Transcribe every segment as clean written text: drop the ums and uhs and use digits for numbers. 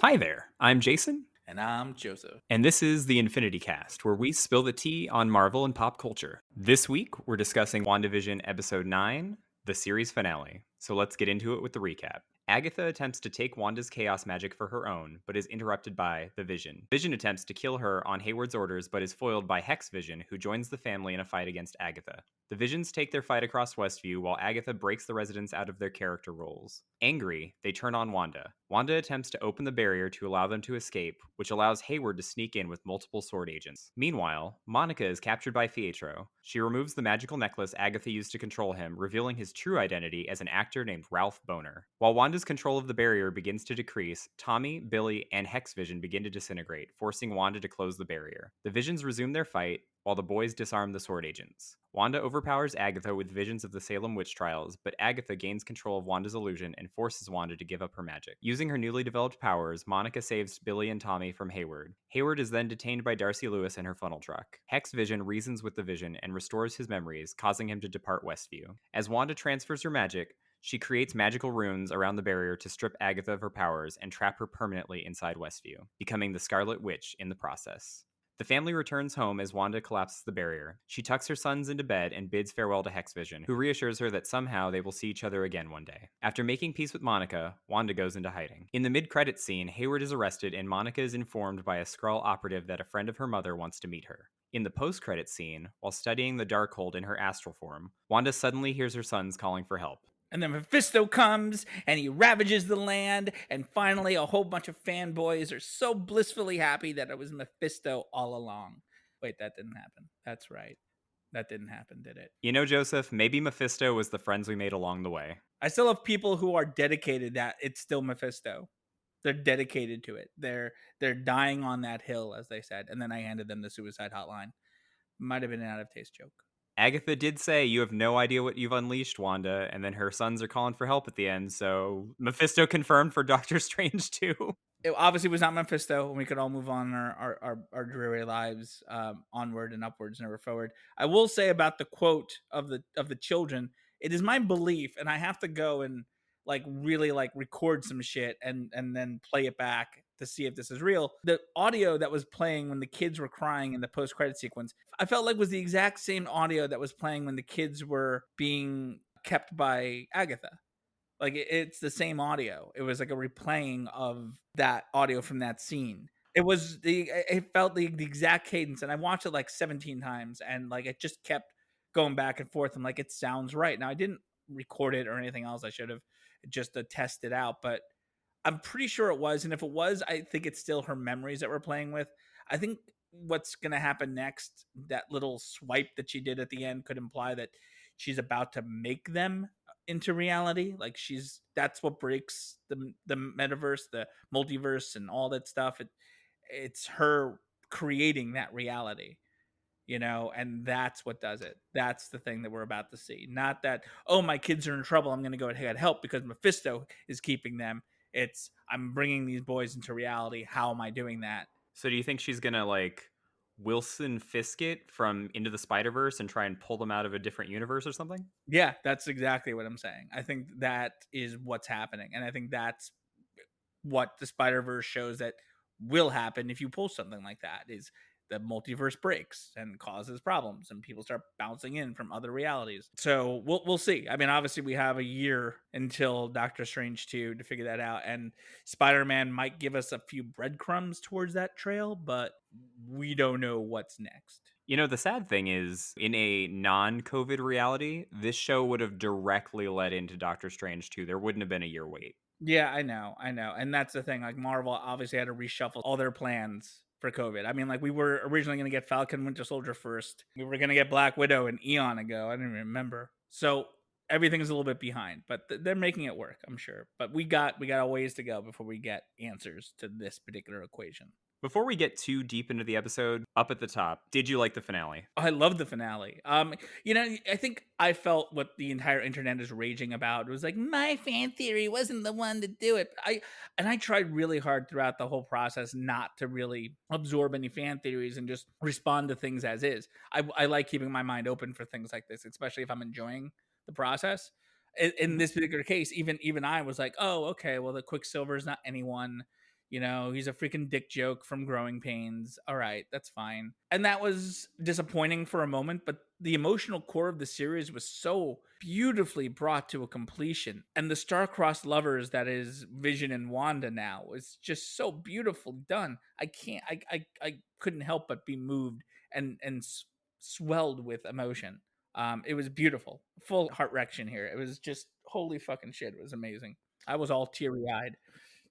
Hi there, I'm Jason, And I'm Joseph. and this is the Infinity Cast, where we spill the tea on Marvel and pop culture. This week, we're discussing WandaVision Episode 9, the series finale. So let's get into it with the recap. Agatha attempts to take Wanda's chaos magic for her own, but is interrupted by the Vision. Vision attempts to kill her on Hayward's orders, but is foiled by Hex Vision, who joins the family in a fight against Agatha. The Visions take their fight across Westview while Agatha breaks the residents out of their character roles. Angry, they turn on Wanda. Wanda attempts to open the barrier to allow them to escape, which allows Hayward to sneak in with multiple sword agents. Meanwhile, Monica is captured by Pietro. She removes the magical necklace Agatha used to control him, revealing his true identity as an actor named Ralph Boner. While Wanda's control of the barrier begins to decrease, Tommy, Billy, and Hex Vision begin to disintegrate, forcing Wanda to close the barrier. The Visions resume their fight, while the boys disarm the sword agents. Wanda overpowers Agatha with visions of the Salem witch trials, but Agatha gains control of Wanda's illusion and forces Wanda to give up her magic. Using her newly developed powers, Monica saves Billy and Tommy from Hayward. Hayward is then detained by Darcy Lewis in her funnel truck. Hex Vision reasons with the Vision and restores his memories, causing him to depart Westview. As Wanda transfers her magic, she creates magical runes around the barrier to strip Agatha of her powers and trap her permanently inside Westview, becoming the Scarlet Witch in the process. The family returns home as Wanda collapses the barrier. She tucks her sons into bed and bids farewell to Hex Vision, who reassures her that somehow they will see each other again one day. After making peace with Monica, Wanda goes into hiding. In the mid-credits scene, Hayward is arrested and Monica is informed by a Skrull operative that a friend of her mother wants to meet her. In the post-credits scene, while studying the Darkhold in her astral form, Wanda suddenly hears her sons calling for help. And then Mephisto comes and he ravages the land. And finally, a whole bunch of fanboys are so blissfully happy that it was Mephisto all along. Wait, that didn't happen. That's right. That didn't happen, did it? You know, Joseph, maybe Mephisto was the friends we made along the way. I still have people who are dedicated that it's still Mephisto. They're dedicated to it. They're dying on that hill, as they said. And then I handed them the suicide hotline. Might have been an out of taste joke. Agatha did say, "You have no idea what you've unleashed, Wanda," and then her sons are calling for help at the end, so Mephisto confirmed for Doctor Strange too. It obviously was not Mephisto, and we could all move on our dreary lives, onward and upwards, never forward. I will say about the quote of the children, it is my belief, and I have to go and really record some shit and then play it back to see if this is real. The audio that was playing when the kids were crying in the post credit sequence, I felt like was the exact same audio that was playing when the kids were being kept by Agatha. Like it's the same audio. It was like a replaying of that audio from that scene. It felt the exact cadence, and I watched it like 17 times, and like it just kept going back and forth. I'm like, it sounds right. Now I didn't record it or anything else. I should have just to test it out, but I'm pretty sure it was. And if it was, I think it's still her memories that we're playing with. I think what's going to happen next, that little swipe that she did at the end, could imply that she's about to make them into reality. Like that's what breaks the metaverse, the multiverse, and all that stuff. It's her creating that reality, and that's what does it. That's the thing that we're about to see. Not that, oh, my kids are in trouble, I'm going to go and get help because Mephisto is keeping them. It's, I'm bringing these boys into reality. How am I doing that? So do you think she's gonna like Wilson Fisk it from Into the Spider-Verse and try and pull them out of a different universe or something? Yeah, that's exactly what I'm saying. I think that is what's happening, and I think that's what the Spider-Verse shows that will happen if you pull something like that. Is the multiverse breaks and causes problems, and people start bouncing in from other realities. So we'll see. I mean, obviously, we have a year until Doctor Strange 2 to figure that out, and Spider-Man might give us a few breadcrumbs towards that trail, but we don't know what's next. You know, the sad thing is, in a non-COVID reality, this show would have directly led into Doctor Strange 2. There wouldn't have been a year wait. Yeah, I know. And that's the thing. Like Marvel obviously had to reshuffle all their plans for COVID. I mean, like we were originally going to get Falcon Winter Soldier first. We were going to get Black Widow an eon ago. I don't even remember. So everything's a little bit behind, but they're making it work, I'm sure. But we got a ways to go before we get answers to this particular equation. Before we get too deep into the episode, up at the top, did you like the finale? I love the finale. I think I felt what the entire internet is raging about. It was like, my fan theory wasn't the one to do it. I tried really hard throughout the whole process not to really absorb any fan theories and just respond to things as is. I like keeping my mind open for things like this, especially if I'm enjoying the process. In this particular case, even I was like, oh, okay, well, the Quicksilver is not anyone. He's a freaking dick joke from Growing Pains. All right, that's fine. And that was disappointing for a moment, but the emotional core of the series was so beautifully brought to a completion. And the star-crossed lovers that is Vision and Wanda now is just so beautifully done. I couldn't help but be moved and swelled with emotion. It was beautiful, full heart reaction here. It was just holy fucking shit. It was amazing. I was all teary eyed.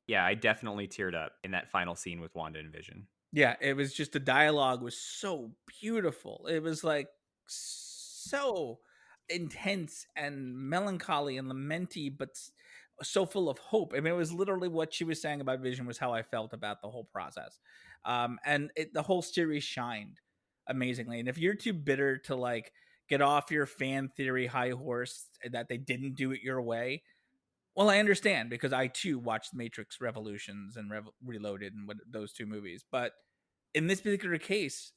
Yeah, I definitely teared up in that final scene with Wanda and Vision. Yeah, it was just the dialogue was so beautiful. It was like so intense and melancholy and lamenty, but so full of hope. I mean, it was literally what she was saying about Vision was how I felt about the whole process. The whole series shined amazingly. And if you're too bitter to like get off your fan theory high horse that they didn't do it your way, well, I understand because I too watched Matrix Revolutions and Reloaded and those two movies. But in this particular case,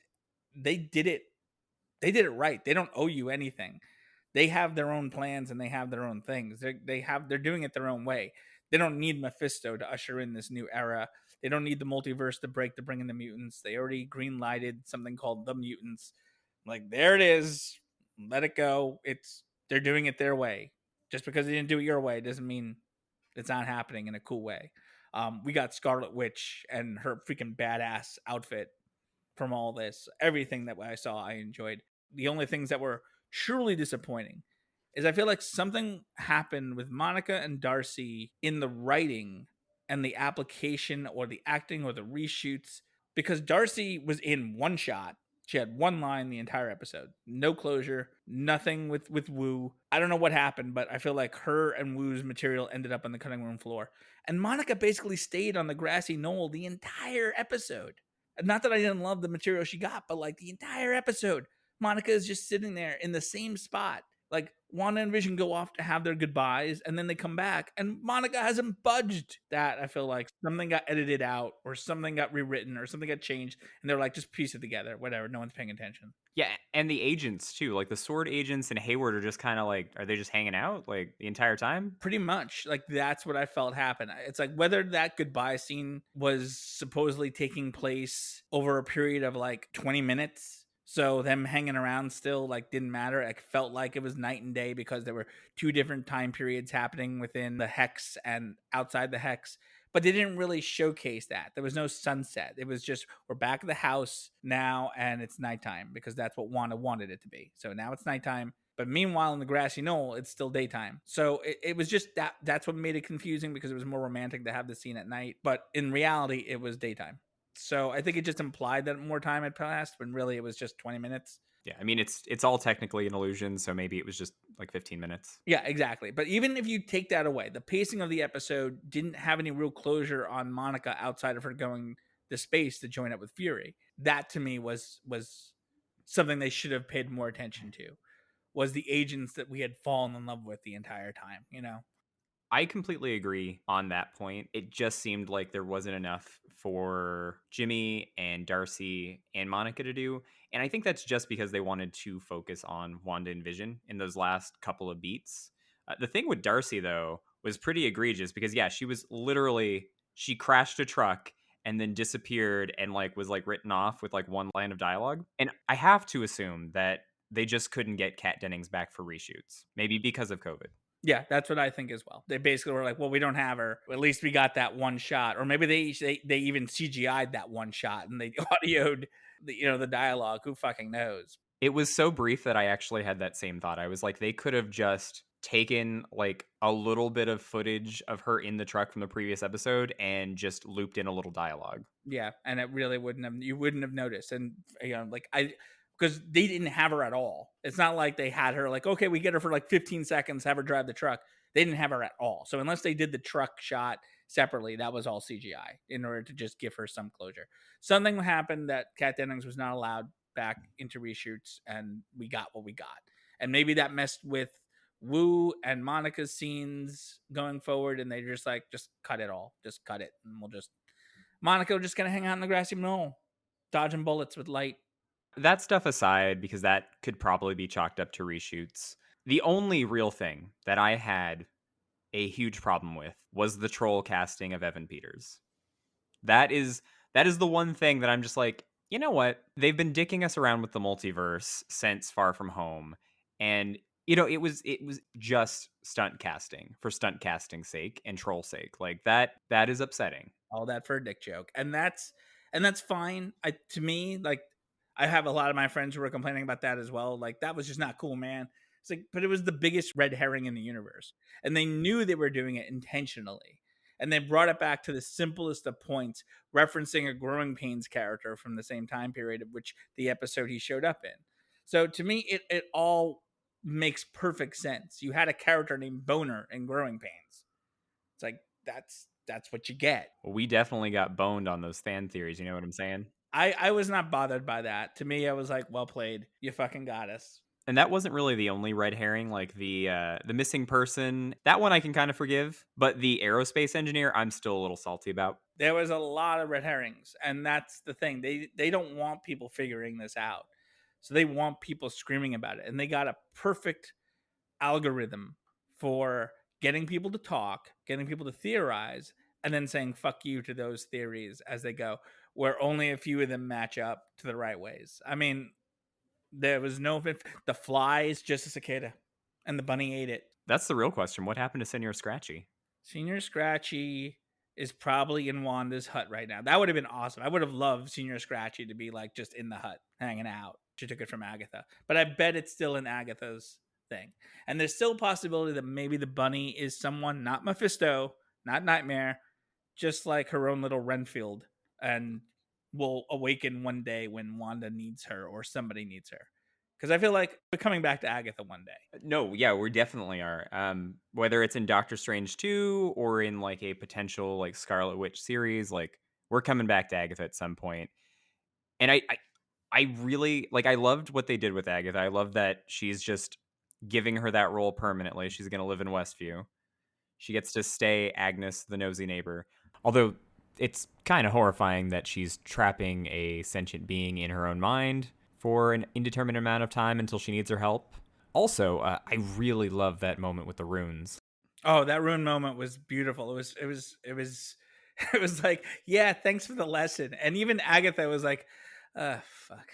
they did it. They did it right. They don't owe you anything. They have their own plans and they have their own things. They're doing it their own way. They don't need Mephisto to usher in this new era. They don't need the multiverse to break to bring in the mutants. They already green lighted something called the mutants. Like there it is. Let it go. They're doing it their way. Just because they didn't do it your way doesn't mean it's not happening in a cool way. We got Scarlet Witch and her freaking badass outfit from all this. Everything that I saw, I enjoyed. The only things that were truly disappointing is I feel like something happened with Monica and Darcy in the writing and the application or the acting or the reshoots because Darcy was in one shot. She had one line the entire episode. No closure, nothing with Wu. I don't know what happened, but I feel like her and Wu's material ended up on the cutting room floor. And Monica basically stayed on the grassy knoll the entire episode. Not that I didn't love the material she got, but like the entire episode, Monica is just sitting there in the same spot. Like Wanda and Vision go off to have their goodbyes, and then they come back, and Monica hasn't budged. That I feel like something got edited out, or something got rewritten, or something got changed, and they're like, just piece it together, whatever. No one's paying attention. Yeah, and the agents too. Like the Sword agents and Hayward are just kind of like, are they just hanging out like the entire time? Pretty much, like that's what I felt happen. It's like whether that goodbye scene was supposedly taking place over a period of like 20 minutes, so them hanging around still like didn't matter. It felt like it was night and day because there were two different time periods happening within the hex and outside the hex, but they didn't really showcase that. There was no sunset. It was just we're back at the house now and it's nighttime because that's what Wanda wanted it to be. So now it's nighttime. But meanwhile, in the grassy knoll, it's still daytime. So it was just that's what made it confusing because it was more romantic to have the scene at night. But in reality, it was daytime. So I think it just implied that more time had passed when really it was just 20 minutes. Yeah, I mean it's all technically an illusion, so maybe it was just like 15 minutes. Yeah, exactly. But even if you take that away, the pacing of the episode didn't have any real closure on Monica outside of her going to space to join up with Fury. That to me was something they should have paid more attention to. Was the agents that we had fallen in love with the entire time. I completely agree on that point. It just seemed like there wasn't enough for Jimmy and Darcy and Monica to do. And I think that's just because they wanted to focus on Wanda and Vision in those last couple of beats. The thing with Darcy, though, was pretty egregious because, yeah, she crashed a truck and then disappeared and was written off with one line of dialogue. And I have to assume that they just couldn't get Kat Dennings back for reshoots, maybe because of COVID. Yeah, that's what I think as well. They basically were like, well, we don't have her. At least we got that one shot. Or maybe they even CGI'd that one shot and they audioed the dialogue. Who fucking knows? It was so brief that I actually had that same thought. I was like, they could have just taken a little bit of footage of her in the truck from the previous episode and just looped in a little dialogue. Yeah, and it really you wouldn't have noticed. And because they didn't have her at all. It's not like they had her like, okay, we get her for 15 seconds, have her drive the truck. They didn't have her at all. So unless they did the truck shot separately, that was all CGI in order to just give her some closure. Something happened that Kat Dennings was not allowed back into reshoots, and we got what we got. And maybe that messed with Wu and Monica's scenes going forward, and they just just cut it all. Just cut it, and Monica just gonna hang out in the grassy knoll, dodging bullets with light. That stuff aside, because that could probably be chalked up to reshoots, the only real thing that I had a huge problem with was the troll casting of Evan Peters. That is that is the one thing that I'm just like, you know what? They've been dicking us around with the multiverse since Far From Home, and it was just stunt casting for stunt casting's sake and troll sake. Like that is upsetting. All that for a dick joke, and that's fine. To me, like, I have a lot of my friends who were complaining about that as well. Like, that was just not cool, man. It's like, but it was the biggest red herring in the universe, and they knew they were doing it intentionally, and they brought it back to the simplest of points, referencing a Growing Pains character from the same time period of which the episode he showed up in. So to me, it all makes perfect sense. You had a character named Boner in Growing Pains. It's like, that's what you get. We definitely got boned on those fan theories. You know what I'm saying? I was not bothered by that. To me, I was like, well played. You fucking got us. And that wasn't really the only red herring, like the missing person. That one I can kind of forgive, but the aerospace engineer, I'm still a little salty about. There was a lot of red herrings, and that's the thing. They don't want people figuring this out. So they want people screaming about it. And they got a perfect algorithm for getting people to talk, getting people to theorize, and then saying fuck you to those theories as they go, where only a few of them match up to the right ways. I mean, there was no the fly is just a cicada, and the bunny ate it. That's the real question. What happened to Senor Scratchy? Senior Scratchy is probably in Wanda's hut right now. That would have been awesome. I would have loved Senior Scratchy to be like just in the hut hanging out. She took it from Agatha, but I bet it's still in Agatha's thing. And there's still a possibility that maybe the bunny is someone, not Mephisto, not Nightmare, just like her own little Renfield, and will awaken one day when Wanda needs her or somebody needs her. Because I feel like we're coming back to Agatha one day. No, yeah, we definitely are. Whether it's in Doctor Strange 2 or in like a potential like Scarlet Witch series, like we're coming back to Agatha at some point. And I really like I loved what they did with Agatha. I love that she's just giving her that role permanently. She's gonna live in Westview. She gets to stay Agnes, the nosy neighbor. Although it's kind of horrifying that she's trapping a sentient being in her own mind for an indeterminate amount of time until she needs her help. Also, I really love that moment with the runes. Oh, that rune moment was beautiful. It was like, yeah, thanks for the lesson. And even Agatha was like, fuck.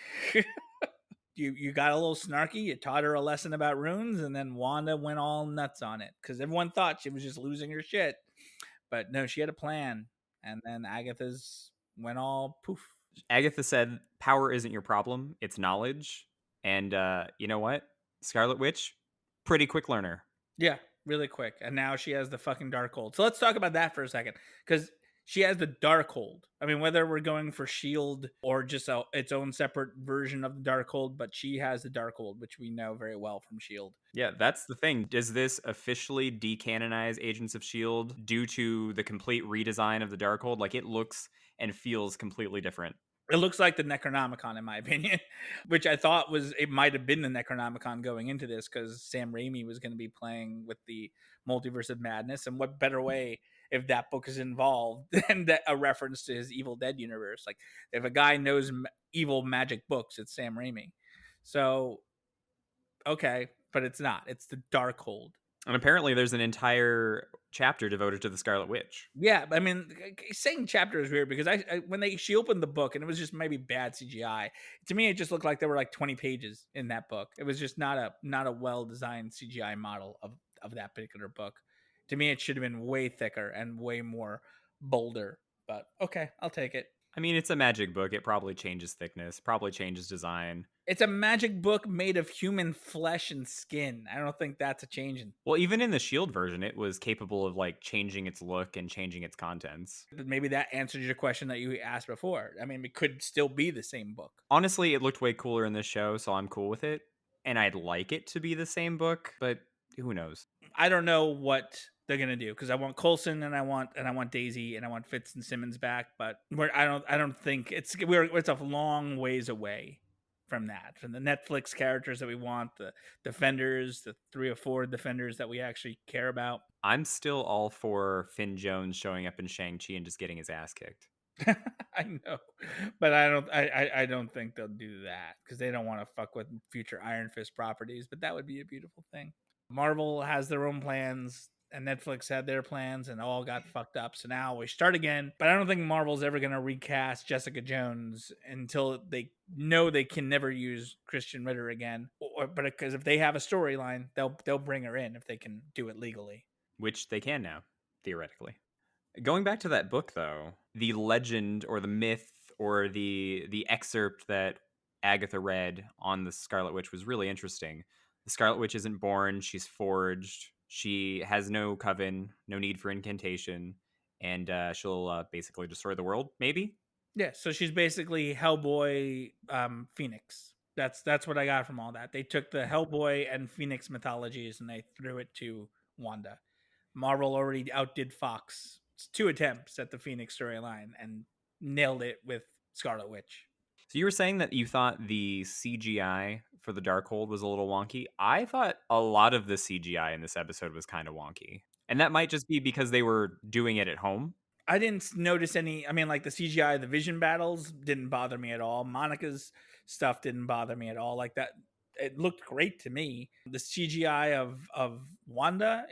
You got a little snarky. You taught her a lesson about runes, and then Wanda went all nuts on it because everyone thought she was just losing her shit. But no, she had a plan. And then Agatha's went all poof. Agatha said, "Power isn't your problem; it's knowledge." And you know what? Scarlet Witch, pretty quick learner. Yeah, really quick. And now she has the fucking Darkhold. So let's talk about that for a second. Because she has the Darkhold. I mean, whether we're going for Shield or just its own separate version of the Darkhold, but she has the Darkhold, which we know very well from Shield. Yeah, that's the thing. Does this officially decanonize Agents of S.H.I.E.L.D. due to the complete redesign of the Darkhold? Like, it looks and feels completely different. It looks like the Necronomicon, in my opinion, which I thought it might have been the Necronomicon going into this because Sam Raimi was going to be playing with the Multiverse of Madness. And what better way, if that book is involved, than a reference to his Evil Dead universe? Like, if a guy knows evil magic books, it's Sam Raimi. So, okay, but it's not. It's the Darkhold. And apparently there's an entire chapter devoted to the Scarlet Witch. Yeah, I mean, saying chapter is weird because she opened the book and it was just maybe bad CGI. To me, it just looked like there were like 20 pages in that book. It was just not a well designed CGI model of that particular book. To me, it should have been way thicker and way more bolder. But okay, I'll take it. I mean, it's a magic book. It probably changes thickness, probably changes design. It's a magic book made of human flesh and skin. I don't think that's a changing. Well, even in the Shield version, it was capable of like changing its look and changing its contents. But maybe that answers your question that you asked before. I mean, it could still be the same book. Honestly, it looked way cooler in this show, so I'm cool with it. And I'd like it to be the same book, but who knows? I don't know what they're gonna do because I want Coulson and I want Daisy and I want Fitz and Simmons back, but I don't think it's a long ways away from that, from the Netflix characters that we want, the Defenders, the 3 or 4 Defenders that we actually care about. I'm still all for Finn Jones showing up in Shang-Chi and just getting his ass kicked. I know, but I don't think they'll do that because they don't want to fuck with future Iron Fist properties. But that would be a beautiful thing. Marvel has their own plans. and Netflix had their plans and all got fucked up. So now we start again. But I don't think Marvel's ever going to recast Jessica Jones until they know they can never use Christian Ritter again. But because if they have a storyline, they'll bring her in if they can do it legally. Which they can now, theoretically. Going back to that book, though, the legend or the myth or the excerpt that Agatha read on the Scarlet Witch was really interesting. The Scarlet Witch isn't born; she's forged. She has no coven, no need for incantation, and she'll basically destroy the world. Maybe. Yeah, so she's basically Hellboy, Phoenix. That's what I got from all that. They took the Hellboy and Phoenix mythologies and they threw it to Wanda. Marvel already outdid Fox. It's 2 attempts at the Phoenix storyline and nailed it with Scarlet Witch. So you were saying that you thought the CGI for the Darkhold was a little wonky. I thought a lot of the CGI in this episode was kind of wonky. And that might just be because they were doing it at home. I didn't notice any. I mean, like the CGI, the Vision battles didn't bother me at all. Monica's stuff didn't bother me at all. Like that, it looked great to me. The CGI of Wanda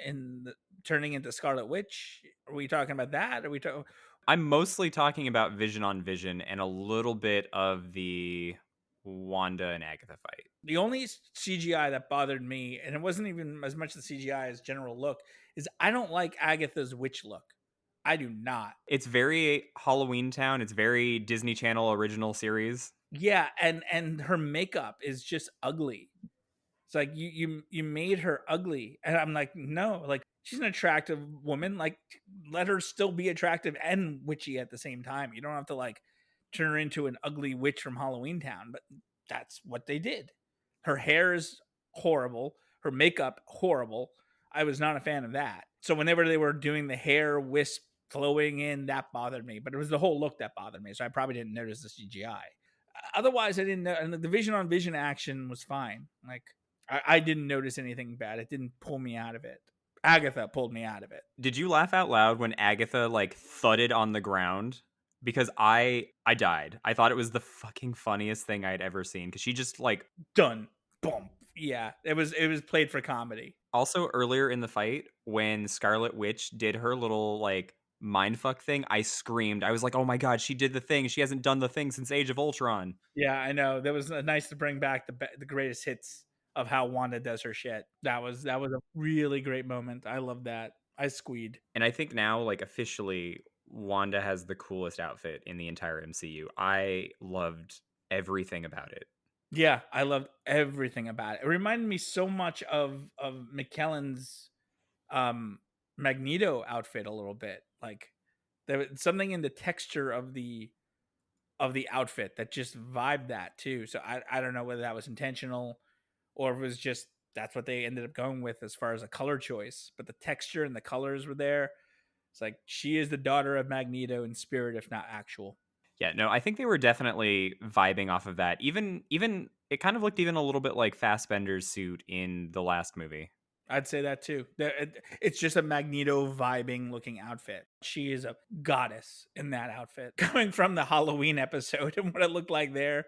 turning into Scarlet Witch. Are we talking about that? Are we talking? I'm mostly talking about Vision on Vision and a little bit of the Wanda and Agatha fight. The only CGI that bothered me, and it wasn't even as much the CGI as general look, is I don't like Agatha's witch look. I do not. It's very Halloween Town. It's very Disney Channel original series. Yeah, and her makeup is just ugly. It's like you made her ugly, and I'm like, no, like she's an attractive woman. Like, let her still be attractive and witchy at the same time. You don't have to like turn her into an ugly witch from Halloween Town, but that's what they did. Her hair is horrible. Her makeup horrible. I was not a fan of that. So whenever they were doing the hair wisp flowing in, that bothered me. But it was the whole look that bothered me. So I probably didn't notice the CGI. Otherwise, I didn't know. And the Vision on Vision action was fine. Like I didn't notice anything bad. It didn't pull me out of it. Agatha pulled me out of it. Did you laugh out loud when Agatha like thudded on the ground? Because I died. I thought it was the fucking funniest thing I'd ever seen. Because she just like Done. Boom. Yeah, it was played for comedy. Also earlier in the fight when Scarlet Witch did her little like mindfuck thing, I screamed. I was like, "Oh my god, she did the thing. She hasn't done the thing since Age of Ultron." Yeah, I know. That was nice to bring back the greatest hits of how Wanda does her shit. That was a really great moment. I love that. I squeed. And I think now like officially Wanda has the coolest outfit in the entire MCU. I loved everything about it. Yeah, I loved everything about it. It reminded me so much of McKellen's Magneto outfit a little bit. Like there was something in the texture of the outfit that just vibed that too. So I don't know whether that was intentional or if it was just that's what they ended up going with as far as a color choice. But the texture and the colors were there. It's like she is the daughter of Magneto in spirit, if not actual. Yeah, no, I think they were definitely vibing off of that. Even it kind of looked even a little bit like Fassbender's suit in the last movie. I'd say that too. It's just a Magneto vibing looking outfit. She is a goddess in that outfit. Coming from the Halloween episode and what it looked like there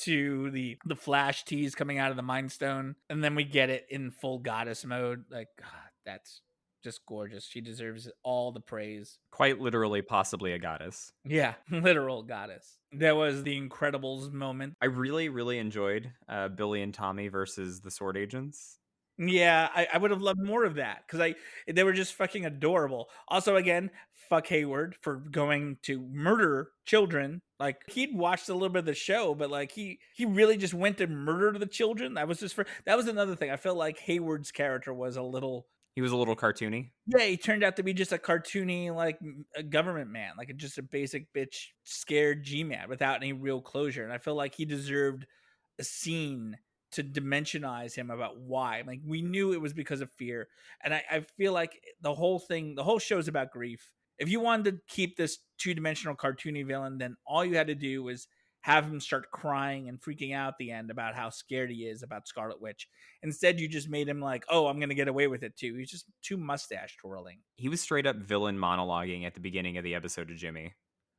to the Flash tease coming out of the Mind Stone, and then we get it in full goddess mode. Like, God, that's just gorgeous. She deserves all the praise. Quite literally, possibly a goddess. Yeah, literal goddess. There was the Incredibles moment. I really, really enjoyed Billy and Tommy versus the Sword Agents. Yeah, I would have loved more of that because they were just fucking adorable. Also, again, fuck Hayward for going to murder children. Like he'd watched a little bit of the show, but like he really just went to murder the children. That was another thing. I felt like Hayward's character was a little. He was a little cartoony. Yeah, he turned out to be just a cartoony, like a government man, like just a basic bitch, scared G-man without any real closure. And I feel like he deserved a scene to dimensionize him about why. Like we knew it was because of fear. And I feel like the whole show is about grief. If you wanted to keep this 2-dimensional cartoony villain, then all you had to do was have him start crying and freaking out at the end about how scared he is about Scarlet Witch. Instead, you just made him like, oh, I'm going to get away with it too. He's just too mustache twirling. He was straight up villain monologuing at the beginning of the episode to Jimmy.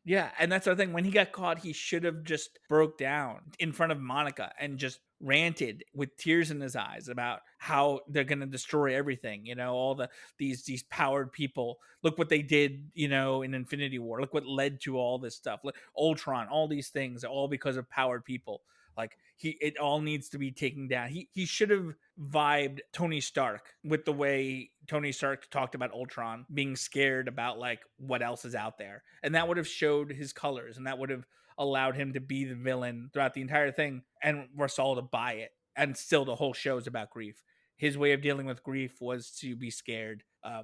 Yeah, and that's the thing. When he got caught, he should have just broke down in front of Monica and just ranted with tears in his eyes about how they're going to destroy everything. You know, all these powered people. Look what they did. You know, in Infinity War. Look what led to all this stuff. Like Ultron, all these things, all because of powered people. Like it all needs to be taken down. He should have vibed Tony Stark with the way Tony Stark talked about Ultron being scared about like what else is out there, and that would have showed his colors, and that would have allowed him to be the villain throughout the entire thing, and we're all to buy it. And still, the whole show is about grief. His way of dealing with grief was to be scared.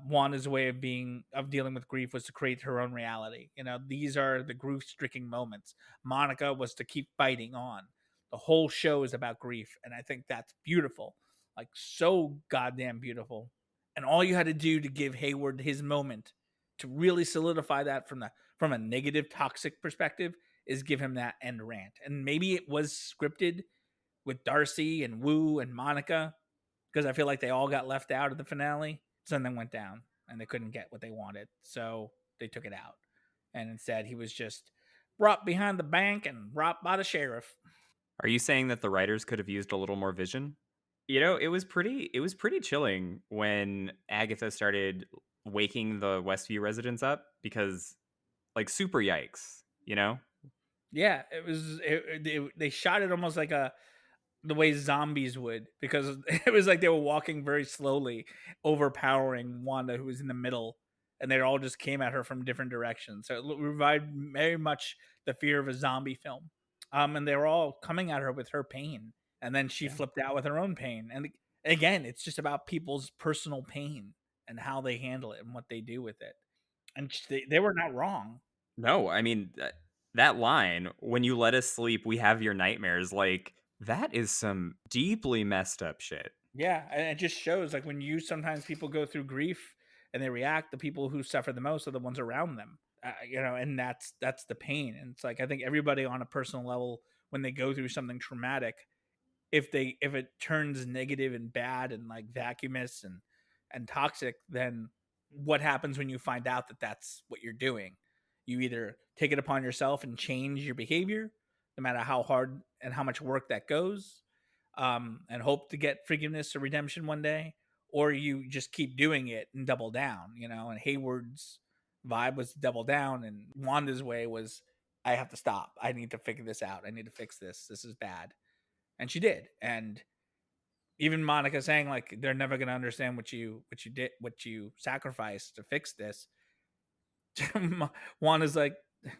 Wanda's way of dealing with grief was to create her own reality. You know, these are the grief-stricken moments. Monica was to keep fighting on. The whole show is about grief, and I think that's beautiful, like so goddamn beautiful. And all you had to do to give Hayward his moment to really solidify that from a negative toxic perspective is give him that end rant. And maybe it was scripted with Darcy and Wu and Monica, because I feel like they all got left out of the finale. Something went down and they couldn't get what they wanted, so they took it out. And instead, he was just brought behind the bank and brought by the sheriff. Are you saying that the writers could have used a little more vision? You know, it was pretty chilling when Agatha started waking the Westview residents up because like super yikes, you know? Yeah, they shot it almost like a the way zombies would, because it was like they were walking very slowly, overpowering Wanda, who was in the middle, and they all just came at her from different directions. So it revived very much the fear of a zombie film. And they were all coming at her with her pain, and then she Yeah. flipped out with her own pain. And again, it's just about people's personal pain and how they handle it and what they do with it. And they were not wrong. No, I mean that line, "When you let us sleep, we have your nightmares," like that is some deeply messed up shit. Yeah, and it just shows like when you sometimes people go through grief and they react, the people who suffer the most are the ones around them. You know, and that's the pain. And it's like I think everybody on a personal level, when they go through something traumatic, if it turns negative and bad and like vacuumous and toxic, then what happens when you find out that that's what you're doing? You either take it upon yourself and change your behavior, no matter how hard and how much work that goes, and hope to get forgiveness or redemption one day, or you just keep doing it and double down. You know, and Hayward's vibe was double down, and Wanda's way was, I have to stop. I need to figure this out. I need to fix this. This is bad. And she did. And even Monica saying like they're never going to understand what you did, what you sacrificed to fix this. Wanda's like,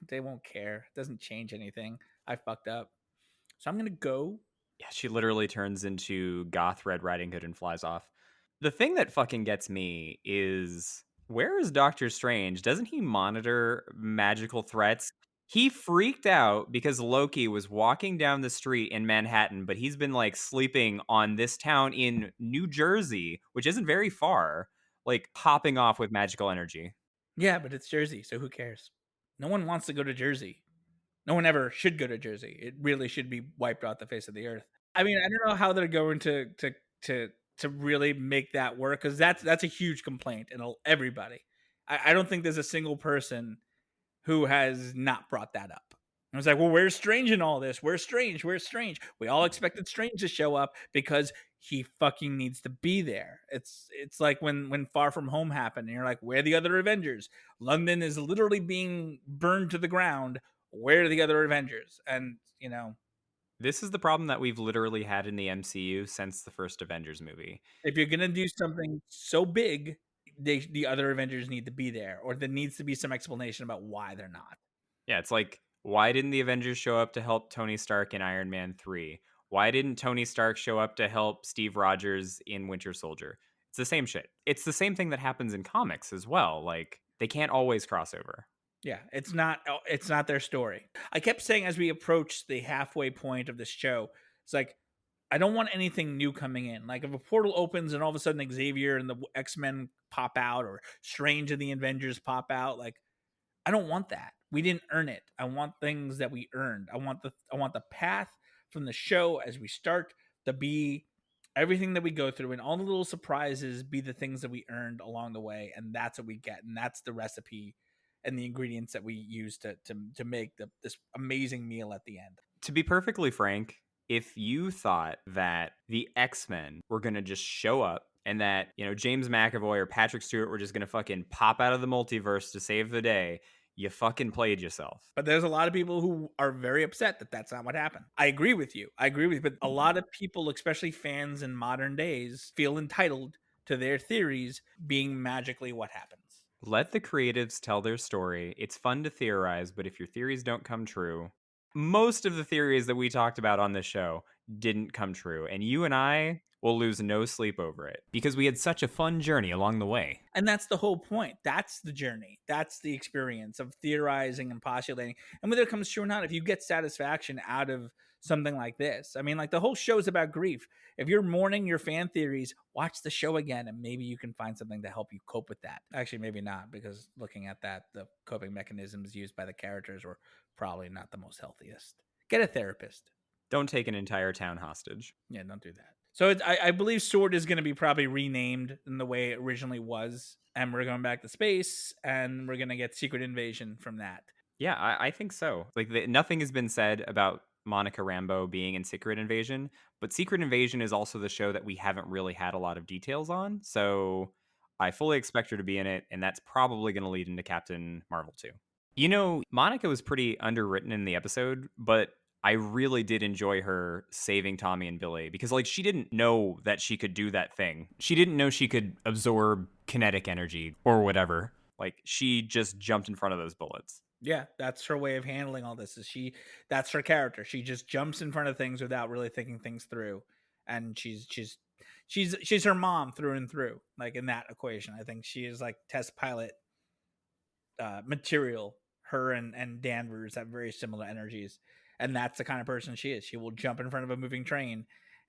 they won't care. It doesn't change anything. I fucked up. So I'm going to go. Yeah, she literally turns into goth Red Riding Hood and flies off. The thing that fucking gets me is where is Doctor Strange? Doesn't he monitor magical threats? He freaked out because Loki was walking down the street in Manhattan, but he's been like sleeping on this town in New Jersey, which isn't very far, like popping off with magical energy. Yeah, but it's Jersey, so who cares? No one wants to go to Jersey. No one ever should go to Jersey. It really should be wiped off the face of the earth. I mean, I don't know how they're going to to really make that work, because that's a huge complaint in everybody. I don't think there's a single person who has not brought that up. I was like, well, where's Strange in all this? Where's Strange? Where's Strange? We all expected Strange to show up because he fucking needs to be there. It's like when Far From Home happened, and you're like, where are the other Avengers? London is literally being burned to the ground. Where are the other Avengers? And you know, This is the problem that we've literally had in the MCU since the first Avengers movie. if you're gonna do something so big, the other Avengers need to be there, or there needs to be some explanation about why they're not. Yeah, it's like, why didn't the Avengers show up to help Tony Stark in Iron Man 3? Why didn't Tony Stark show up to help Steve Rogers in Winter Soldier? It's the same shit. It's the same thing that happens in comics as well. Like, they can't always cross over. Yeah, it's not their story. I kept saying as we approach the halfway point of this show, it's like I don't want anything new coming in. Like if a portal opens and all of a sudden Xavier and the X-Men pop out, or Strange and the Avengers pop out, like I don't want that. We didn't earn it. I want things that we earned. I want the path from the show as we start to be everything that we go through, and all the little surprises be the things that we earned along the way, and that's what we get, and that's the recipe. and the ingredients that we use to make this amazing meal at the end. To be perfectly frank, if you thought that the X-Men were going to just show up and that, James McAvoy or Patrick Stewart were just going to fucking pop out of the multiverse to save the day, you fucking played yourself. But there's a lot of people who are very upset that that's not what happened. I agree with you. But a lot of people, especially fans in modern days, feel entitled to their theories being magically what happens. Let the creatives tell their story. It's fun to theorize, but if your theories don't come true, most of the theories that we talked about on this show didn't come true. And you and I will lose no sleep over it because we had such a fun journey along the way. And that's the whole point. That's the journey. That's the experience of theorizing and postulating. And whether it comes true or not, if you get satisfaction out of something like this, I mean, like the whole show is about grief. If you're mourning your fan theories, watch the show again and maybe you can find something to help you cope with that. Actually, maybe not, because looking at that, the coping mechanisms used by the characters were probably not the most healthiest. Get a therapist. Don't take an entire town hostage. Yeah, don't do that. So I believe Sword is going to be probably renamed in the way it originally was. And we're going back to space and we're going to get Secret Invasion from that. Yeah, I think so. Like, nothing has been said about Monica Rambeau being in Secret Invasion, but Secret Invasion is also the show that we haven't really had a lot of details on. So I fully expect her to be in it, and that's probably going to lead into Captain Marvel too. Monica was pretty underwritten in the episode, but I really did enjoy her saving Tommy and Billy because, like, she didn't know that she could do that thing. She didn't know she could absorb kinetic energy or whatever. Like, she just jumped in front of those bullets. Yeah, that's her way of handling all this. That's her character. She just jumps in front of things without really thinking things through. And she's her mom through and through, like in that equation. I think she is like test pilot material. Her and Danvers have very similar energies, and that's the kind of person she is. She will jump in front of a moving train,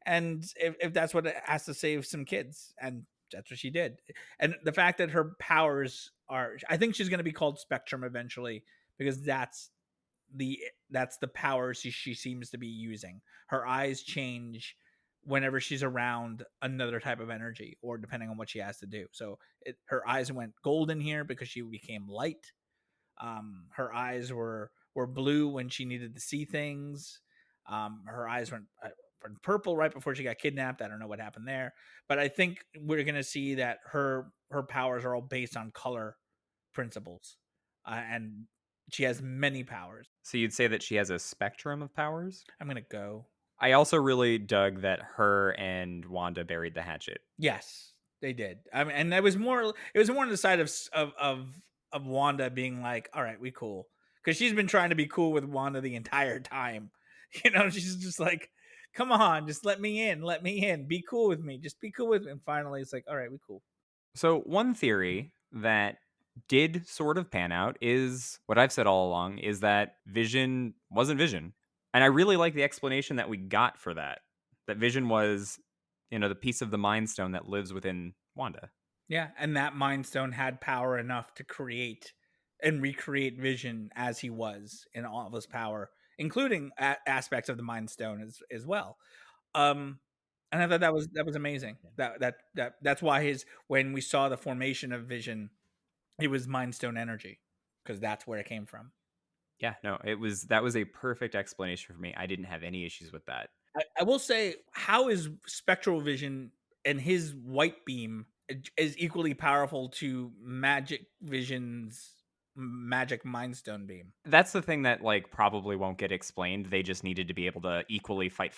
and if that's what it has to save some kids, and that's what she did. And the fact that her powers are, I think she's going to be called Spectrum eventually, because that's the power she seems to be using. Her eyes change whenever she's around another type of energy, or depending on what she has to do. So her eyes went golden here because she became light. Her eyes were blue when she needed to see things. Her eyes went purple right before she got kidnapped. I don't know what happened there, but I think we're going to see that her powers are all based on color principles, and she has many powers. So you'd say that she has a spectrum of powers? I'm going to go. I also really dug that her and Wanda buried the hatchet. Yes, they did. I mean, and it was more on the side of Wanda being like, all right, we cool. Because she's been trying to be cool with Wanda the entire time. She's just like, come on, just let me in. Be cool with me. Just be cool with me. And finally, it's like, all right, we cool. So one theory that did sort of pan out is what I've said all along, is that Vision wasn't Vision. And I really like the explanation that we got for that. That Vision was, the piece of the Mind Stone that lives within Wanda. Yeah, and that Mind Stone had power enough to create and recreate Vision as he was in all of his power, including aspects of the Mind Stone as well. And I thought that was amazing. That's why when we saw the formation of Vision, it was Mind Stone energy, because that's where it came from. Yeah, no, that was a perfect explanation for me. I didn't have any issues with that. I will say, how is Spectral Vision and his white beam is equally powerful to Magic Vision's magic Mind Stone beam? That's the thing that probably won't get explained. They just needed to be able to equally fight.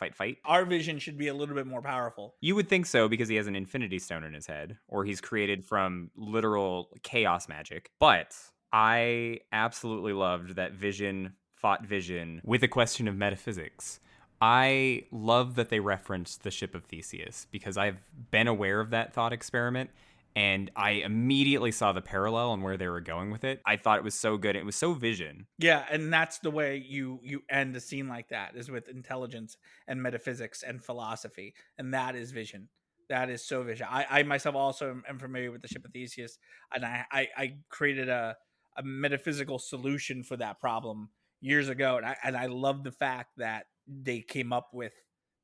Our Vision should be a little bit more powerful. You would think so, because he has an Infinity Stone in his head, or he's created from literal chaos magic. But I absolutely loved that Vision fought Vision with a question of metaphysics. I love that they referenced the ship of Theseus, because I've been aware of that thought experiment, and I immediately saw the parallel and where they were going with it. I thought it was so good. It was so Vision. Yeah, and that's the way you end a scene like that, is with intelligence and metaphysics and philosophy, and that is Vision. That is so Vision. I myself also am familiar with the ship of Theseus, and I created a metaphysical solution for that problem years ago, and I love the fact that they came up with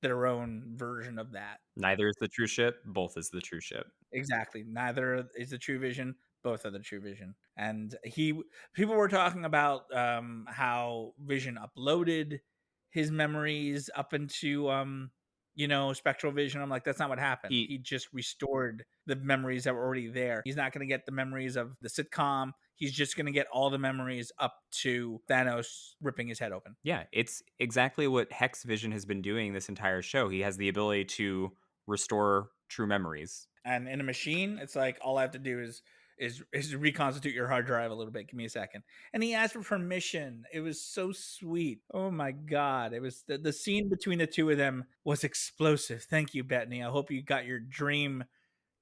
their own version of that. Neither is the true ship, both is the true ship. Exactly. Neither is the true Vision, both are the true Vision. And people were talking about how Vision uploaded his memories up into spectral vision. I'm like, that's not what happened. He He just restored the memories that were already there. He's not going to get the memories of the sitcom. He's just going to get all the memories up to Thanos ripping his head open. Yeah, it's exactly what Hex Vision has been doing this entire show. He has the ability to restore true memories. And in a machine, it's like all I have to do is reconstitute your hard drive a little bit. Give me a second. And he asked for permission. It was so sweet. Oh my god. It was the scene between the two of them was explosive. Thank you, Bettany. I hope you got your dream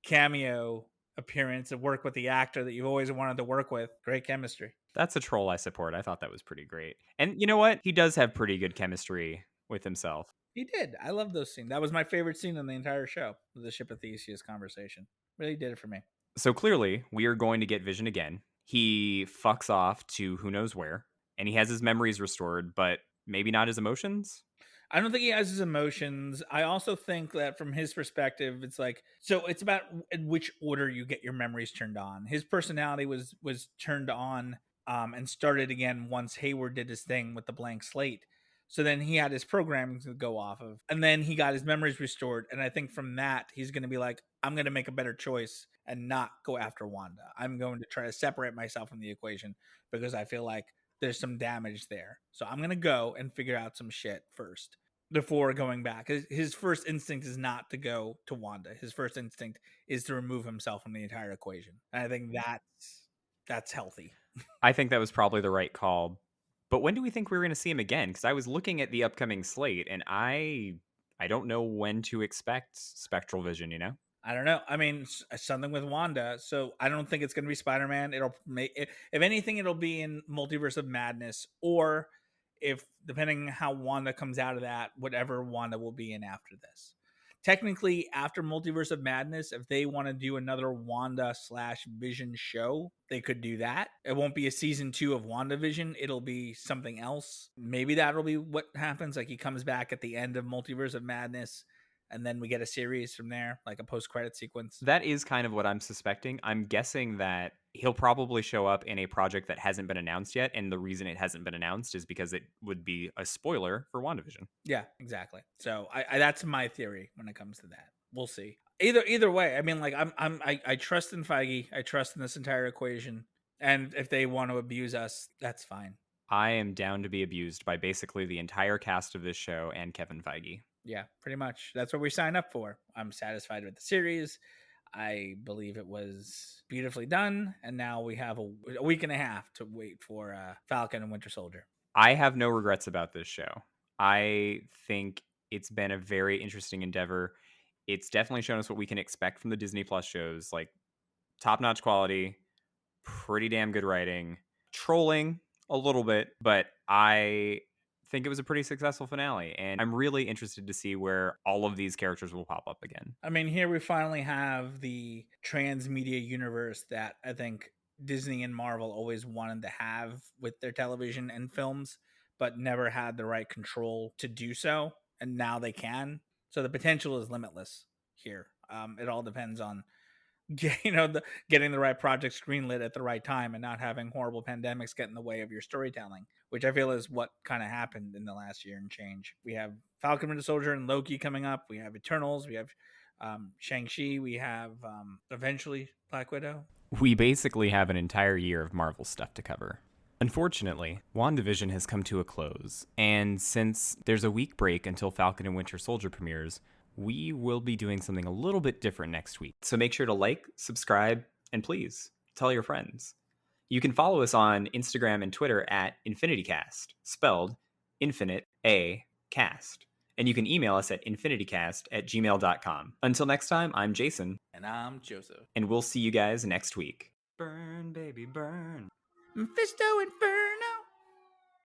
cameo appearance of work with the actor that you've always wanted to work with. Great chemistry. That's a troll I support. I thought that was pretty great. And you know what? He does have pretty good chemistry with himself. He did. I love those scenes. That was my favorite scene in the entire show. The ship of Theseus conversation. Really did it for me. So clearly, we are going to get Vision again. He fucks off to who knows where, and he has his memories restored, but maybe not his emotions. I don't think he has his emotions. I also think that from his perspective, it's like, so it's about in which order you get your memories turned on. His personality was turned on and started again once Hayward did his thing with the blank slate. So then he had his programming to go off of, and then he got his memories restored. And I think from that, he's going to be like, I'm going to make a better choice and not go after Wanda. I'm going to try to separate myself from the equation because I feel like there's some damage there. So I'm going to go and figure out some shit first before going back. His first instinct is not to go to Wanda. His first instinct is to remove himself from the entire equation. And I think that's healthy. I think that was probably the right call. But when do we think we're going to see him again? Because I was looking at the upcoming slate, and I don't know when to expect Spectral Vision, you know? I don't know. I mean, something with Wanda. So I don't think it's going to be Spider-Man. It'll make, if anything, it'll be in Multiverse of Madness, or if depending how Wanda comes out of that, whatever Wanda will be in after this. Technically, after Multiverse of Madness, if they want to do another Wanda / Vision show, they could do that. It won't be a season 2 of WandaVision. It'll be something else. Maybe that'll be what happens. Like he comes back at the end of Multiverse of Madness, and then we get a series from there, like a post-credit sequence. That is kind of what I'm suspecting. I'm guessing that he'll probably show up in a project that hasn't been announced yet, and the reason it hasn't been announced is because it would be a spoiler for WandaVision. Yeah, exactly. So I that's my theory when it comes to that. We'll see. Either way, I mean, like I trust in Feige. I trust in this entire equation. And if they want to abuse us, that's fine. I am down to be abused by basically the entire cast of this show and Kevin Feige. Yeah, pretty much. That's what we signed up for. I'm satisfied with the series. I believe it was beautifully done. And now we have a week and a half to wait for Falcon and Winter Soldier. I have no regrets about this show. I think it's been a very interesting endeavor. It's definitely shown us what we can expect from the Disney Plus shows, like top-notch quality, pretty damn good writing, trolling a little bit, but I think it was a pretty successful finale, and I'm really interested to see where all of these characters will pop up again. I mean, here we finally have the transmedia universe that I think Disney and Marvel always wanted to have with their television and films, but never had the right control to do so, and now they can. So the potential is limitless here. It all depends on getting the right project greenlit at the right time and not having horrible pandemics get in the way of your storytelling, which I feel is what kind of happened in the last year and change. We have Falcon Winter Soldier and Loki coming up. We have Eternals. We have Shang-Chi. We have eventually Black Widow. We basically have an entire year of Marvel stuff to cover. Unfortunately, WandaVision has come to a close, and since there's a week break until Falcon and Winter Soldier premieres, we will be doing something a little bit different next week. So make sure to like, subscribe, and please tell your friends. You can follow us on Instagram and Twitter at Infini-TEA, spelled Infinite A Cast. And you can email us at infinitycast@gmail.com. Until next time, I'm Jason. And I'm Joseph. And we'll see you guys next week. Burn, baby, burn. Mephisto Inferno.